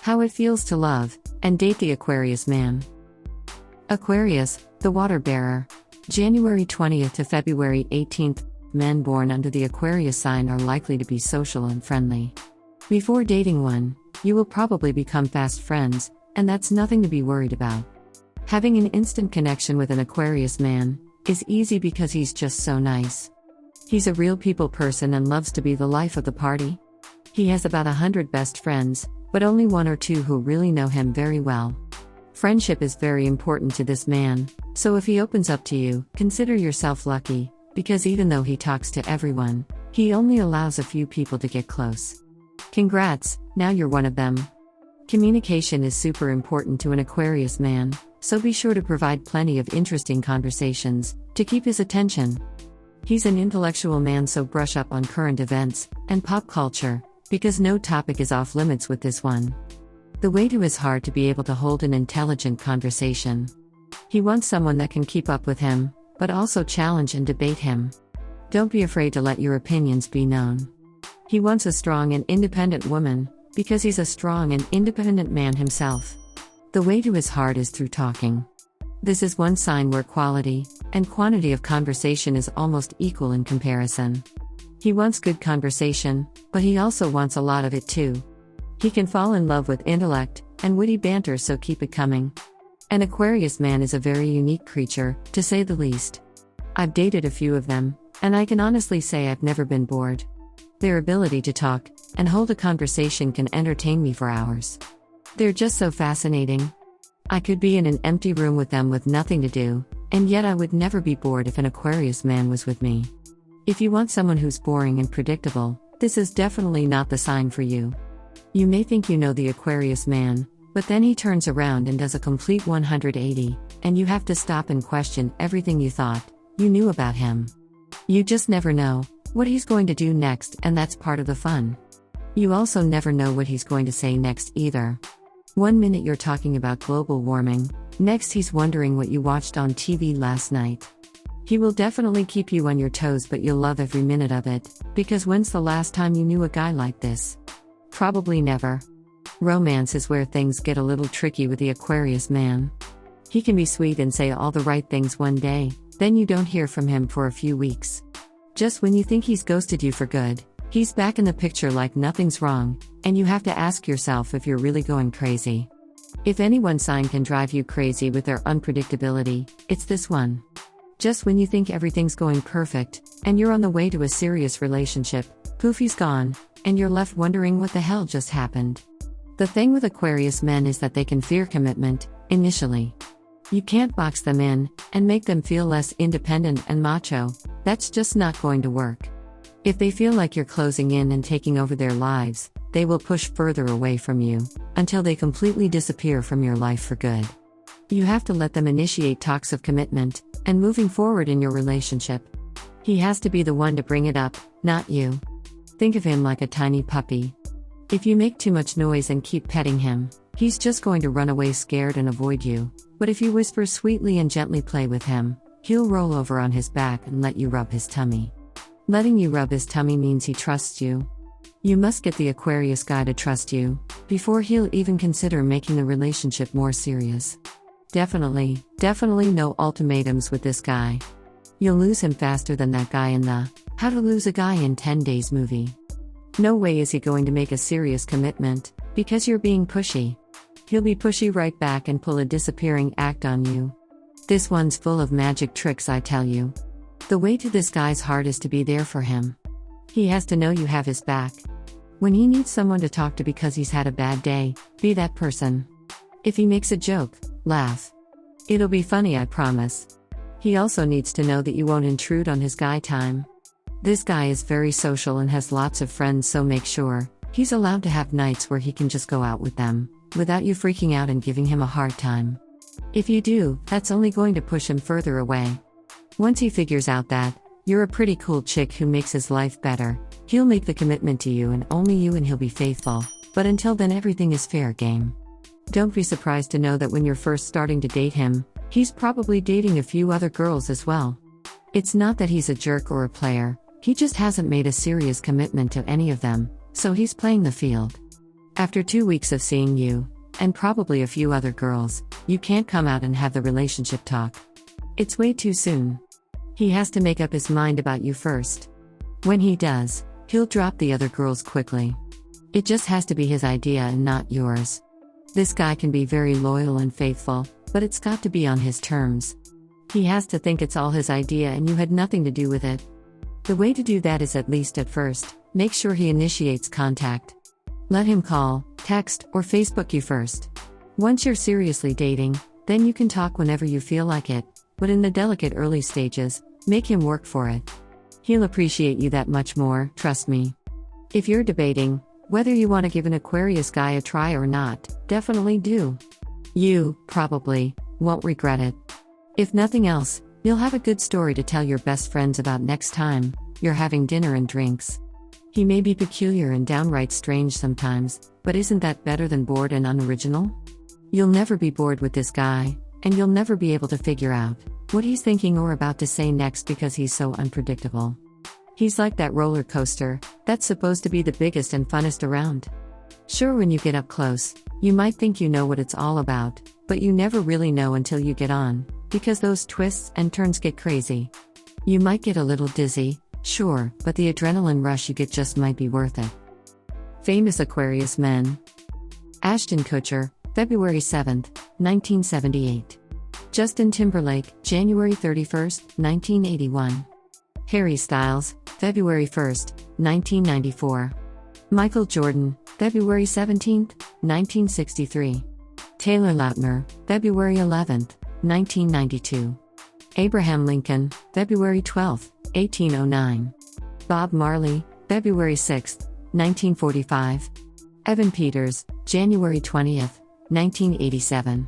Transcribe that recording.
How it feels to love and date the Aquarius man. Aquarius, the water bearer. January 20th to February 18th. Men born under the Aquarius sign are likely to be social and friendly. Before dating one, you will probably become fast friends, and that's nothing to be worried about. Having an instant connection with an Aquarius man is easy because he's just so nice. He's a real people person and loves to be the life of the party. He has about 100 best friends, but only 1 or 2 who really know him very well. Friendship is very important to this man, so if he opens up to you, consider yourself lucky, because even though he talks to everyone, he only allows a few people to get close. Congrats, now you're one of them. Communication is super important to an Aquarius man, so be sure to provide plenty of interesting conversations to keep his attention. He's an intellectual man, so brush up on current events and pop culture, because no topic is off limits with this one. The way to his heart to be able to hold an intelligent conversation. He wants someone that can keep up with him, but also challenge and debate him. Don't be afraid to let your opinions be known. He wants a strong and independent woman, because he's a strong and independent man himself. The way to his heart is through talking. This is one sign where quality and quantity of conversation is almost equal in comparison. He wants good conversation, but he also wants a lot of it too. He can fall in love with intellect and witty banter, so keep it coming. An Aquarius man is a very unique creature, to say the least. I've dated a few of them, and I can honestly say I've never been bored. Their ability to talk and hold a conversation can entertain me for hours. They're just so fascinating. I could be in an empty room with them with nothing to do, and yet I would never be bored if an Aquarius man was with me. If you want someone who's boring and predictable, this is definitely not the sign for you. You may think you know the Aquarius man, but then he turns around and does a complete 180, and you have to stop and question everything you thought you knew about him. You just never know what he's going to do next, and that's part of the fun. You also never know what he's going to say next either. One minute you're talking about global warming, next he's wondering what you watched on TV last night. He will definitely keep you on your toes, but you'll love every minute of it, because when's the last time you knew a guy like this? Probably never. Romance is where things get a little tricky with the Aquarius man. He can be sweet and say all the right things one day, then you don't hear from him for a few weeks. Just when you think he's ghosted you for good, he's back in the picture like nothing's wrong, and you have to ask yourself if you're really going crazy. If any one sign can drive you crazy with their unpredictability, it's this one. Just when you think everything's going perfect, and you're on the way to a serious relationship, poof, he's gone, and you're left wondering what the hell just happened. The thing with Aquarius men is that they can fear commitment, initially. You can't box them in, and make them feel less independent and macho. That's just not going to work. If they feel like you're closing in and taking over their lives, they will push further away from you, until they completely disappear from your life for good. You have to let them initiate talks of commitment, and moving forward in your relationship. He has to be the one to bring it up, not you. Think of him like a tiny puppy. If you make too much noise and keep petting him, he's just going to run away scared and avoid you. But if you whisper sweetly and gently play with him, he'll roll over on his back and let you rub his tummy. Letting you rub his tummy means he trusts you. You must get the Aquarius guy to trust you, before he'll even consider making the relationship more serious. Definitely no ultimatums with this guy. You'll lose him faster than that guy in the How to Lose a Guy in 10 Days movie. No way is he going to make a serious commitment, because you're being pushy. He'll be pushy right back and pull a disappearing act on you. This one's full of magic tricks, I tell you. The way to this guy's heart is to be there for him. He has to know you have his back. When he needs someone to talk to because he's had a bad day, be that person. If he makes a joke, laugh. It'll be funny, I promise. He also needs to know that you won't intrude on his guy time. This guy is very social and has lots of friends, so make sure he's allowed to have nights where he can just go out with them, without you freaking out and giving him a hard time. If you do, that's only going to push him further away. Once he figures out that you're a pretty cool chick who makes his life better, he'll make the commitment to you and only you, and he'll be faithful. But until then, everything is fair game. Don't be surprised to know that when you're first starting to date him, he's probably dating a few other girls as well. It's not that he's a jerk or a player, he just hasn't made a serious commitment to any of them, so he's playing the field. After 2 weeks of seeing you, and probably a few other girls, you can't come out and have the relationship talk. It's way too soon. He has to make up his mind about you first. When he does, he'll drop the other girls quickly. It just has to be his idea and not yours. This guy can be very loyal and faithful, but it's got to be on his terms. He has to think it's all his idea and you had nothing to do with it. The way to do that is, at least at first, make sure he initiates contact. Let him call, text, or Facebook you first. Once you're seriously dating, then you can talk whenever you feel like it, but in the delicate early stages, make him work for it. He'll appreciate you that much more, trust me. If you're debating whether you want to give an Aquarius guy a try or not, definitely do. You, probably, won't regret it. If nothing else, you'll have a good story to tell your best friends about next time you're having dinner and drinks. He may be peculiar and downright strange sometimes, but isn't that better than bored and unoriginal? You'll never be bored with this guy, and you'll never be able to figure out what he's thinking or about to say next because he's so unpredictable. He's like that roller coaster that's supposed to be the biggest and funnest around. Sure, when you get up close, you might think you know what it's all about, but you never really know until you get on, because those twists and turns get crazy. You might get a little dizzy, sure, but the adrenaline rush you get just might be worth it. Famous Aquarius men. Ashton Kutcher, February 7, 1978. Justin Timberlake, January 31, 1981. Harry Styles, February 1, 1994. Michael Jordan, February 17, 1963. Taylor Lautner, February 11, 1992. Abraham Lincoln, February 12, 1809. Bob Marley, February 6, 1945. Evan Peters, January 20, 1987.